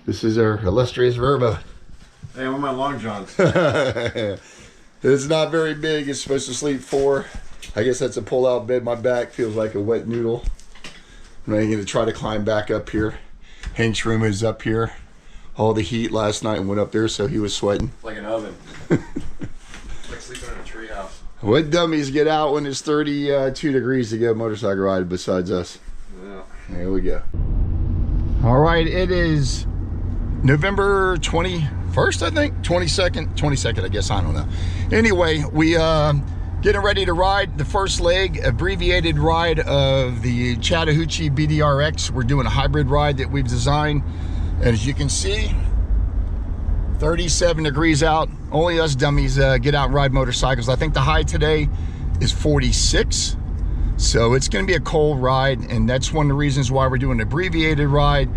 This is our illustrious Verba. Hey, I'm on my long johns. It's not very big. It's supposed to sleep 4. I guess that's a pull-out bed. My back feels like a wet noodle. I'm going to try to climb back up here. Hank's room is up here. All the heat last night went up there, so he was sweating. Like an oven. Like sleeping in a treehouse. What dummies get out when it's 32 degrees to go motorcycle ride besides us? Yeah. Here we go. All right, it is November 21st, I think, 22nd, I guess, I don't know. Anyway, we getting ready to ride the first leg, abbreviated ride of the Chattahoochee BDRX. We're doing a hybrid ride that we've designed. And as you can see, 37 degrees out. Only us dummies get out and ride motorcycles. I think the high today is 46. So it's gonna be a cold ride, and that's one of the reasons why we're doing an abbreviated ride.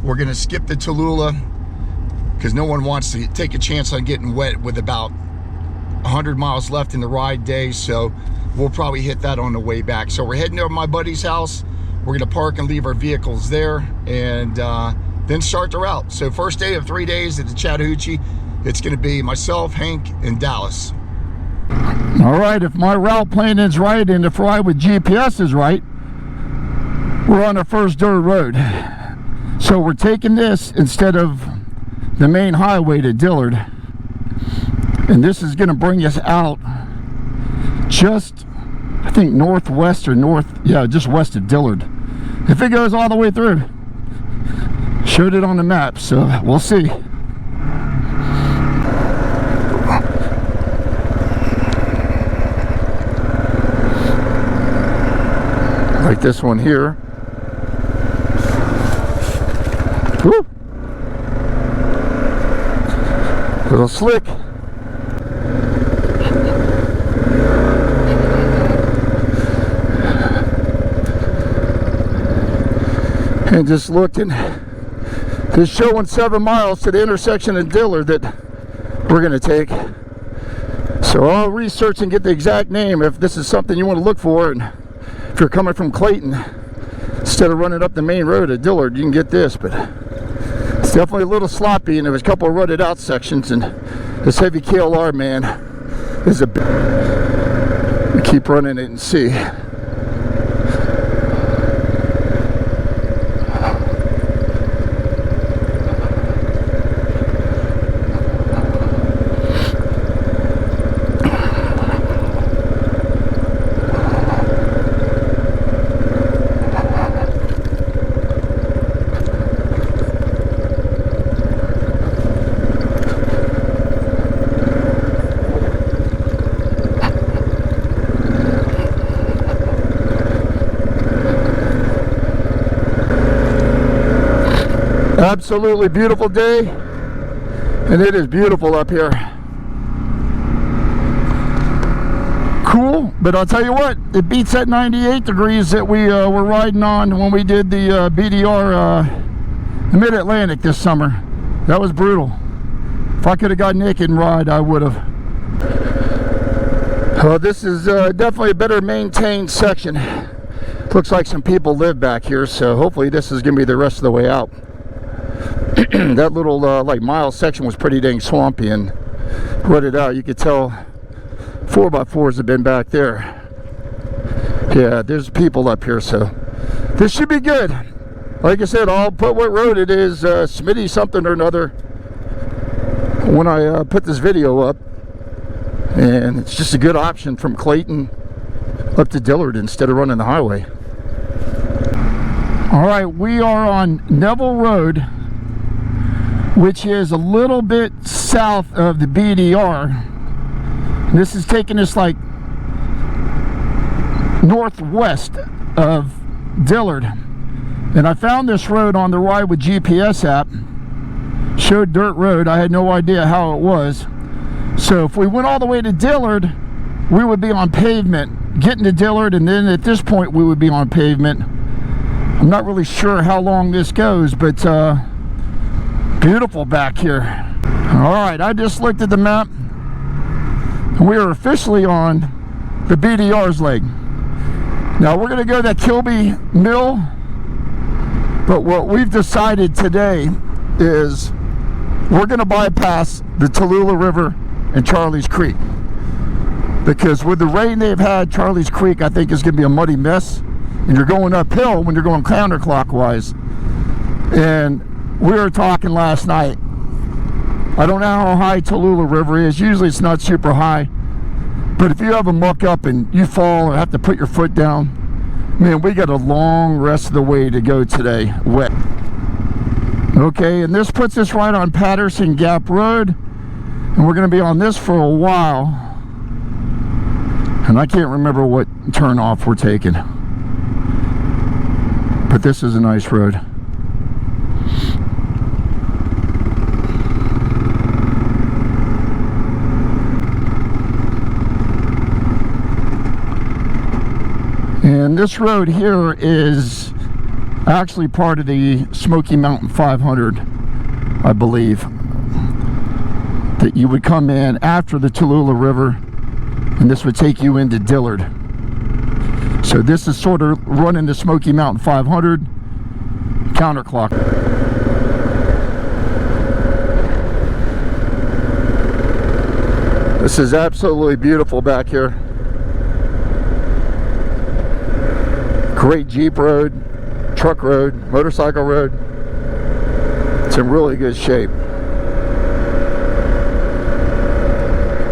We're gonna skip the Tallulah, because no one wants to take a chance on getting wet with about 100 miles left in the ride day, so we'll probably hit that on the way back. So we're heading over to my buddy's house. We're gonna park and leave our vehicles there, and then start the route. So first day of 3 days at the Chattahoochee, it's gonna be myself, Hank, and Dallas. All right, if my route plan is right and if ride with GPS is right, we're on our first dirt road. So we're taking this instead of the main highway to Dillard, and this is going to bring us out just, I think, northwest or just west of Dillard, if it goes all the way through. Showed it on the map, so we'll see. Like this one here. Woo! A little slick. And just looking, just showing 7 miles to the intersection in Dillard that we're going to take. So I'll research and get the exact name if this is something you want to look for. And if you're coming from Clayton, instead of running up the main road at Dillard, you can get this. But it's definitely a little sloppy, and there's a couple of rutted out sections, and this heavy KLR, man, is a bit. We keep running it and see. Absolutely beautiful day, and it is beautiful up here. Cool, but I'll tell you what, it beats that 98 degrees that we were riding on when we did the BDR Mid-Atlantic this summer. That was brutal. If I could have got naked and ride, I would have. This is definitely a better maintained section. Looks like some people live back here, so hopefully this is going to be the rest of the way out. That little like mile section was pretty dang swampy and rutted out. You could tell 4x4s have been back there. Yeah, there's people up here, so this should be good. Like I said, I'll put what road it is, Smitty something or another, when I put this video up. And it's just a good option from Clayton up to Dillard instead of running the highway. All right, we are on Neville Road, which is a little bit south of the BDR. And this is taking us like northwest of Dillard. And I found this road on the Ride with GPS app. Showed dirt road. I had no idea how it was. So if we went all the way to Dillard, we would be on pavement getting to Dillard, and then at this point we would be on pavement. I'm not really sure how long this goes, but beautiful back here. All right, I just looked at the map, and we are officially on the BDR's leg. Now we're gonna go to that Kilby Mill, but what we've decided today is we're gonna bypass the Tallulah River and Charlie's Creek, because with the rain they've had, Charlie's Creek I think is gonna be a muddy mess, and you're going uphill when you're going counterclockwise. And we were talking last night, I don't know how high Tallulah River is. Usually it's not super high, but if you have a muck up and you fall or have to put your foot down, man, we got a long rest of the way to go today, wet. Okay, and this puts us right on Patterson Gap Road, and we're going to be on this for a while, and I can't remember what turnoff we're taking, but this is a nice road. And this road here is actually part of the Smoky Mountain 500, I believe, that you would come in after the Tallulah River, and this would take you into Dillard. So this is sort of running the Smoky Mountain 500 counterclock. This is absolutely beautiful back here. Great Jeep road, truck road, motorcycle road. It's in really good shape.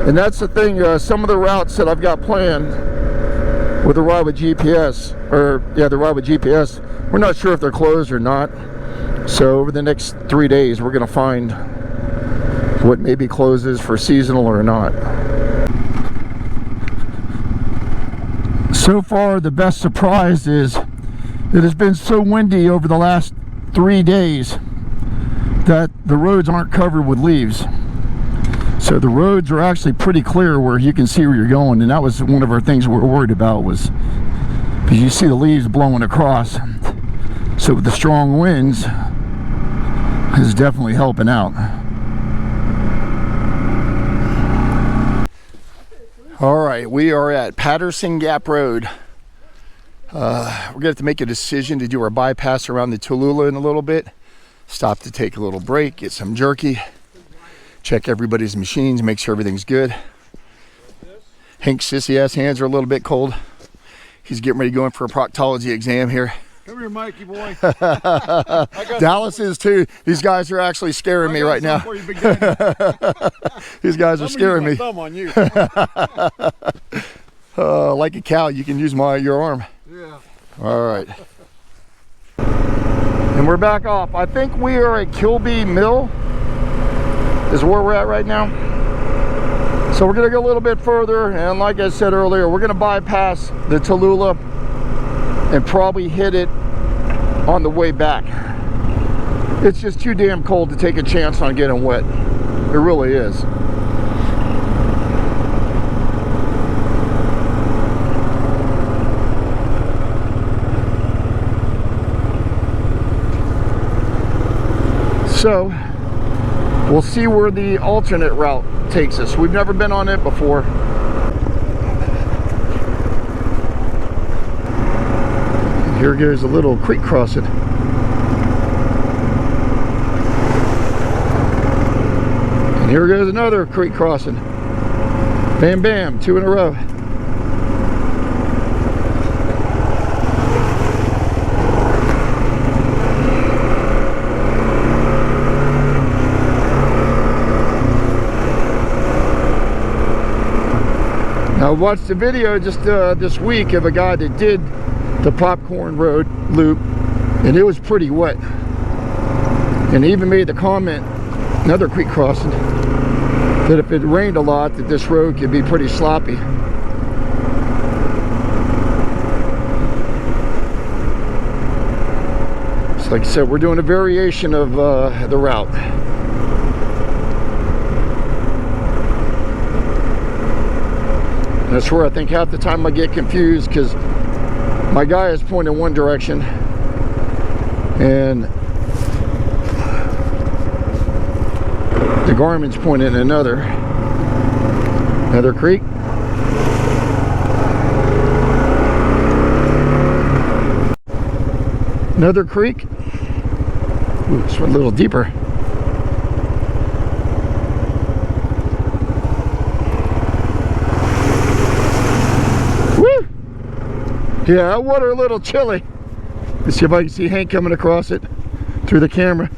And that's the thing, some of the routes that I've got planned with the Ride with GPS, the Ride with GPS, we're not sure if they're closed or not. So over the next 3 days, we're gonna find what maybe closes for seasonal or not. So far, the best surprise is it has been so windy over the last 3 days that the roads aren't covered with leaves. So the roads are actually pretty clear where you can see where you're going, and that was one of our things we were worried about, was because you see the leaves blowing across. So with the strong winds, it's definitely helping out. All right, we are at Patterson Gap Road. We're gonna have to make a decision to do our bypass around the Tallulah in a little bit. Stop to take a little break, get some jerky, check everybody's machines, make sure everything's good. Hank's sissy ass hands are a little bit cold. He's getting ready to go in for a proctology exam here. Come here, Mikey boy. Dallas is too. These guys are actually scaring me right now. These guys are scaring me. Thumb on you. Like a cow, you can use your arm. Yeah. All right. And we're back off. I think we are at Kilby Mill is where we're at right now. So we're gonna go a little bit further, and like I said earlier, we're gonna bypass the Tallulah and probably hit it on the way back. It's just too damn cold to take a chance on getting wet. It really is. So we'll see where the alternate route takes us. We've never been on it before. Here goes a little creek crossing. And here goes another creek crossing. Bam, bam, 2 in a row. I watched a video just this week of a guy that did the Popcorn Road loop, and it was pretty wet. And he even made the comment, another creek crossing, that if it rained a lot, that this road could be pretty sloppy. So like I said, we're doing a variation of the route. I swear, I think half the time I get confused because my guy is pointing one direction and the Garmin's pointing in another creek. Another creek. Ooh, it's a little deeper. Woo! Yeah, that water a little chilly. Let's see if I can see Hank coming across it through the camera.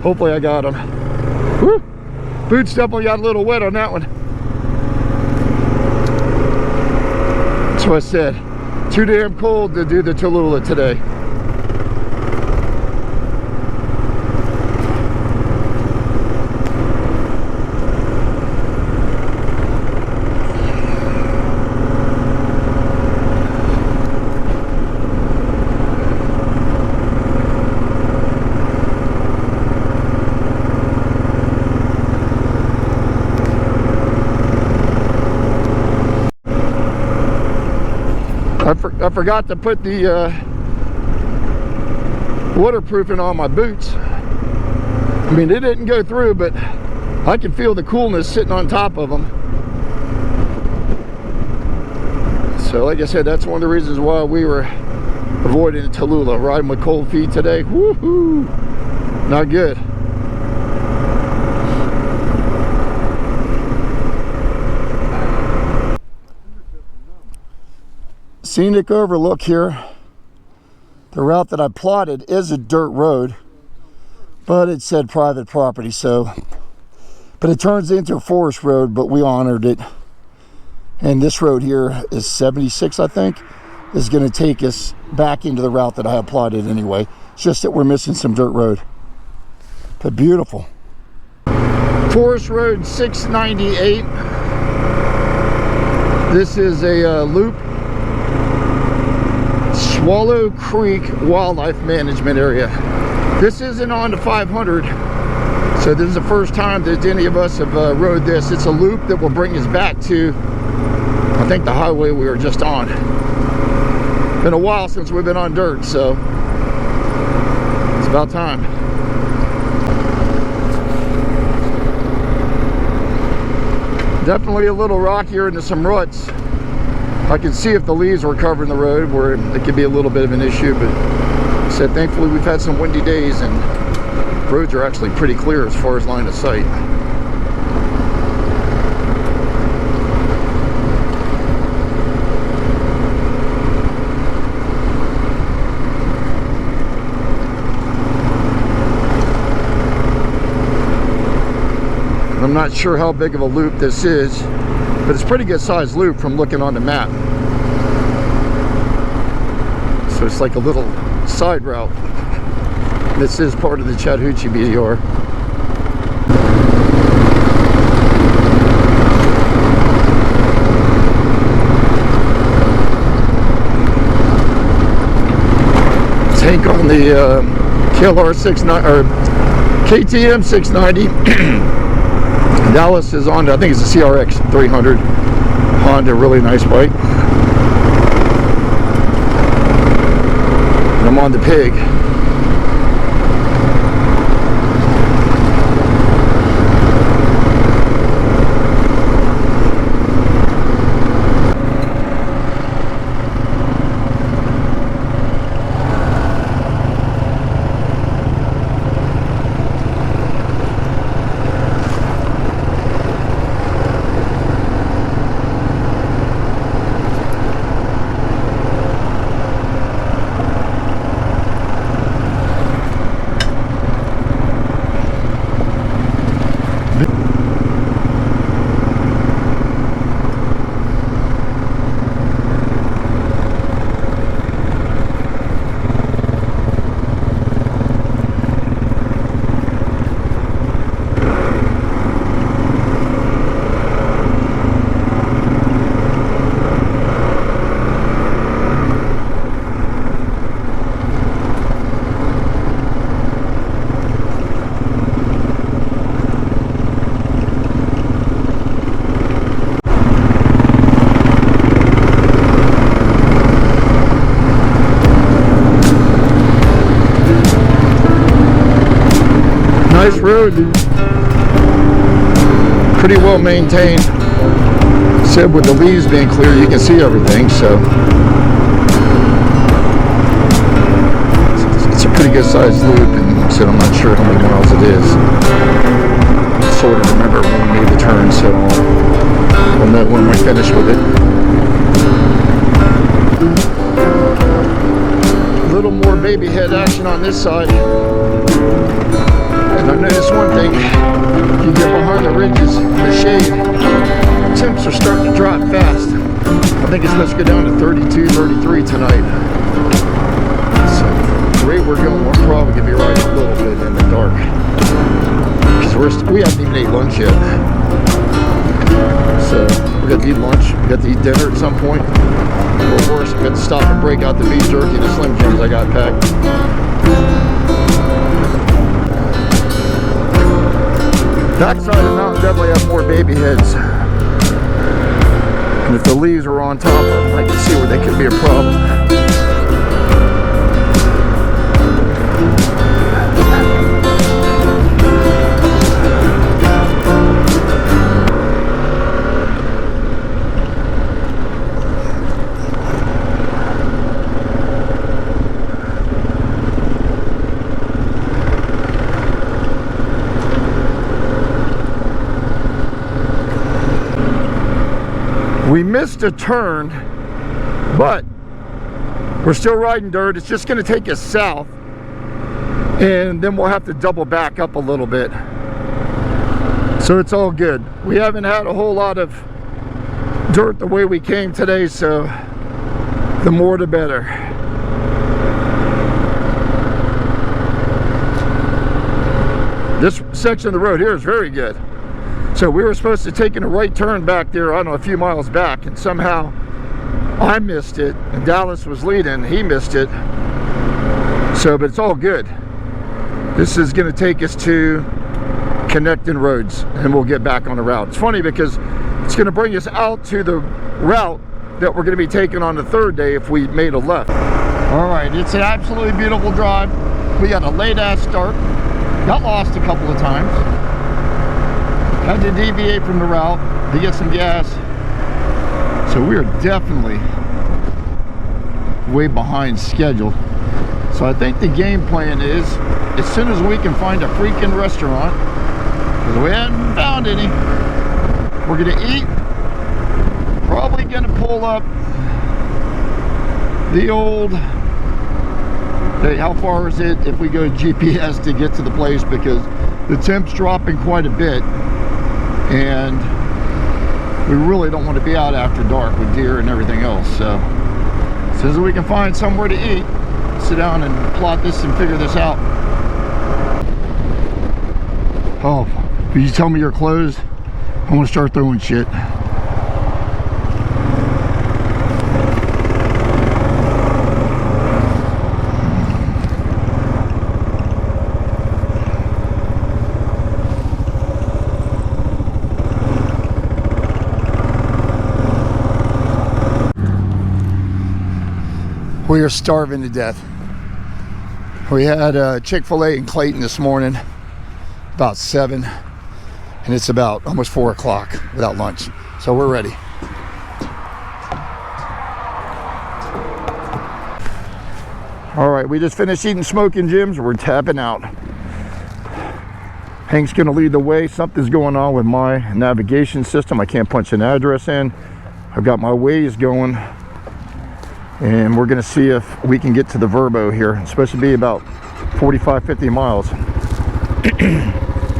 Hopefully I got him. Woo! Boots definitely got a little wet on that one. That's what I said. Too damn cold to do the Tallulah today. I forgot to put the waterproofing on my boots. I mean, it didn't go through, but I can feel the coolness sitting on top of them. So like I said, that's one of the reasons why we were avoiding Tallulah, riding with cold feet today. Woohoo! Not good. Scenic overlook here. The route that I plotted is a dirt road, but it said private property, so, but it turns into a forest road, but we honored it. And this road here is 76, I think, is going to take us back into the route that I have plotted anyway. It's just that we're missing some dirt road, but beautiful. Forest Road 698. This is a loop. Swallow Creek Wildlife Management Area. This isn't on the 500, so this is the first time that any of us have rode this. It's a loop that will bring us back to, I think, the highway we were just on. Been a while since we've been on dirt, so it's about time. Definitely a little rockier into some ruts. I can see if the leaves were covering the road where it could be a little bit of an issue, but like I said, thankfully we've had some windy days and roads are actually pretty clear as far as line of sight. I'm not sure how big of a loop this is, but it's a pretty good sized loop from looking on the map. So it's like a little side route. This is part of the Chattahoochee BDR. Tank on the KLR 69 or KTM 690. Dallas is on, I think it's a CRX 300 Honda, really nice bike. And I'm on the Pig. road. Pretty well maintained. Said with the leaves being clear, you can see everything, so it's a pretty good sized loop, and so I'm not sure how many miles it is. I sort of remember when we made the turn, so we'll know when we finish with it. A little more baby head action on this side. And I noticed one thing, if you get behind the ridges in the shade, temps are starting to drop fast. I think it's supposed to go down to 32, 33 tonight. So the rate we're going, we're probably going to be riding a little bit in the dark. Because we haven't even ate lunch yet. So we got to eat lunch, we got to eat dinner at some point. Or worse, we got to stop and break out the beef jerky and the Slim Jims I got packed. Backside of the mountain definitely have more baby heads. And if the leaves are on top of them, I can see where they could be a problem. We missed a turn, but we're still riding dirt. It's just going to take us south, and then we'll have to double back up a little bit. So it's all good. We haven't had a whole lot of dirt the way we came today, so the more the better. This section of the road here is very good. So we were supposed to take a right turn back there, I don't know, a few miles back, and somehow I missed it, and Dallas was leading, he missed it. So, but it's all good. This is going to take us to connecting roads, and we'll get back on the route. It's funny because it's going to bring us out to the route that we're going to be taking on the third day if we made a left. All right, it's an absolutely beautiful drive. We got a late-ass start. Got lost a couple of times. Had to deviate from the route to get some gas. So we are definitely way behind schedule. So I think the game plan is, as soon as we can find a freaking restaurant, because we haven't found any, we're gonna eat. Probably gonna pull up the old, hey, how far is it if we go GPS to get to the place, because the temp's dropping quite a bit. And we really don't want to be out after dark with deer and everything else. So as soon as we can find somewhere to eat, sit down and plot this and figure this out. Oh, will you tell me you're closed? I want to start throwing shit. We are starving to death. We had Chick-fil-A in Clayton this morning, about 7, and it's about almost 4 o'clock without lunch. So we're ready. All right, we just finished eating Smoking Jims. We're tapping out. Hank's gonna lead the way. Something's going on with my navigation system. I can't punch an address in. I've got my Waze going. And we're gonna see if we can get to the Verbo here. It's supposed to be about 45, 50 miles.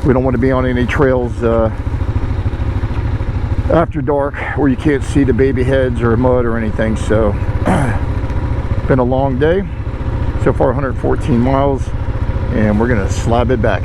We don't want to be on any trails after dark where you can't see the baby heads or mud or anything. So, been a long day. So far 114 miles, and we're gonna slab it back.